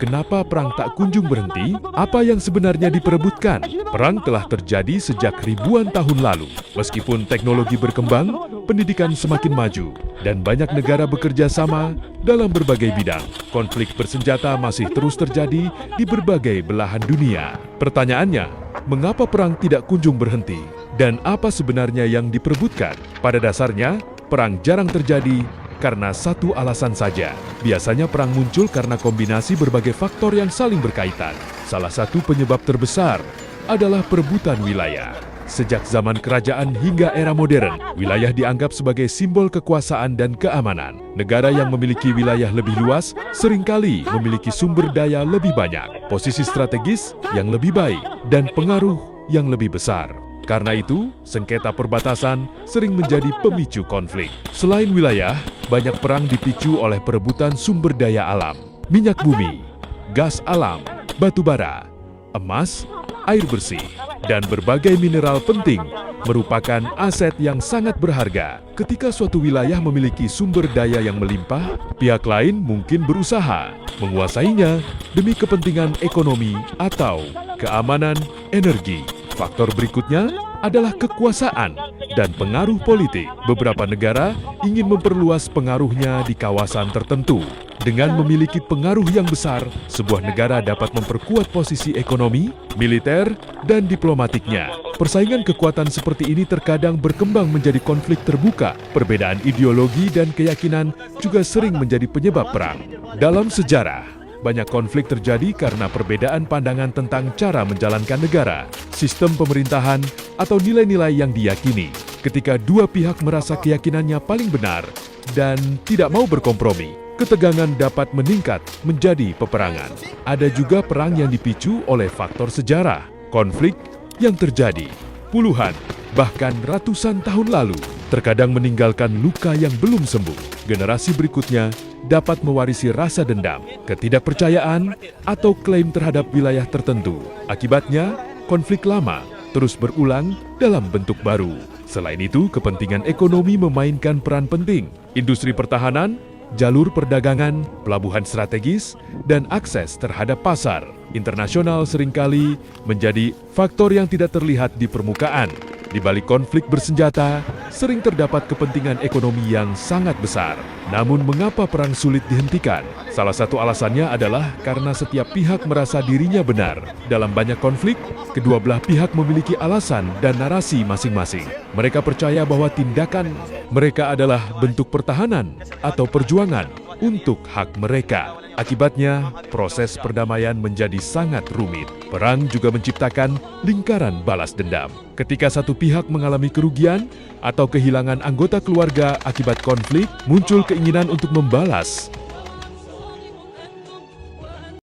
kenapa perang tak kunjung berhenti? Apa yang sebenarnya diperebutkan? Perang telah terjadi sejak ribuan tahun lalu. Meskipun teknologi berkembang, pendidikan semakin maju, dan banyak negara bekerja sama dalam berbagai bidang. Konflik bersenjata masih terus terjadi di berbagai belahan dunia. Pertanyaannya, mengapa perang tidak kunjung berhenti? Dan apa sebenarnya yang diperebutkan? Pada dasarnya, perang jarang terjadi karena satu alasan saja. Biasanya perang muncul karena kombinasi berbagai faktor yang saling berkaitan. Salah satu penyebab terbesar adalah perebutan wilayah. Sejak zaman kerajaan hingga era modern, wilayah dianggap sebagai simbol kekuasaan dan keamanan. Negara yang memiliki wilayah lebih luas seringkali memiliki sumber daya lebih banyak, posisi strategis yang lebih baik, dan pengaruh yang lebih besar. Karena itu, sengketa perbatasan sering menjadi pemicu konflik. Selain wilayah, banyak perang dipicu oleh perebutan sumber daya alam. Minyak bumi, gas alam, batu bara, emas, air bersih, dan berbagai mineral penting merupakan aset yang sangat berharga. Ketika suatu wilayah memiliki sumber daya yang melimpah, pihak lain mungkin berusaha menguasainya demi kepentingan ekonomi atau keamanan energi. Faktor berikutnya adalah kekuasaan dan pengaruh politik. Beberapa negara ingin memperluas pengaruhnya di kawasan tertentu. Dengan memiliki pengaruh yang besar, sebuah negara dapat memperkuat posisi ekonomi, militer, dan diplomatiknya. Persaingan kekuatan seperti ini terkadang berkembang menjadi konflik terbuka. Perbedaan ideologi dan keyakinan juga sering menjadi penyebab perang. Dalam sejarah, banyak konflik terjadi karena perbedaan pandangan tentang cara menjalankan negara, sistem pemerintahan, atau nilai-nilai yang diyakini. Ketika dua pihak merasa keyakinannya paling benar dan tidak mau berkompromi, ketegangan dapat meningkat menjadi peperangan. Ada juga perang yang dipicu oleh faktor sejarah, konflik yang terjadi puluhan, bahkan ratusan tahun lalu, terkadang meninggalkan luka yang belum sembuh. Generasi berikutnya dapat mewarisi rasa dendam, ketidakpercayaan, atau klaim terhadap wilayah tertentu. Akibatnya, konflik lama terus berulang dalam bentuk baru. Selain itu, kepentingan ekonomi memainkan peran penting. Industri pertahanan, jalur perdagangan, pelabuhan strategis, dan akses terhadap pasar internasional seringkali menjadi faktor yang tidak terlihat di permukaan. Di balik konflik bersenjata, sering terdapat kepentingan ekonomi yang sangat besar. Namun mengapa perang sulit dihentikan? Salah satu alasannya adalah karena setiap pihak merasa dirinya benar. Dalam banyak konflik, kedua belah pihak memiliki alasan dan narasi masing-masing. Mereka percaya bahwa tindakan mereka adalah bentuk pertahanan atau perjuangan untuk hak mereka. Akibatnya, proses perdamaian menjadi sangat rumit. Perang juga menciptakan lingkaran balas dendam. Ketika satu pihak mengalami kerugian atau kehilangan anggota keluarga akibat konflik, muncul keinginan untuk membalas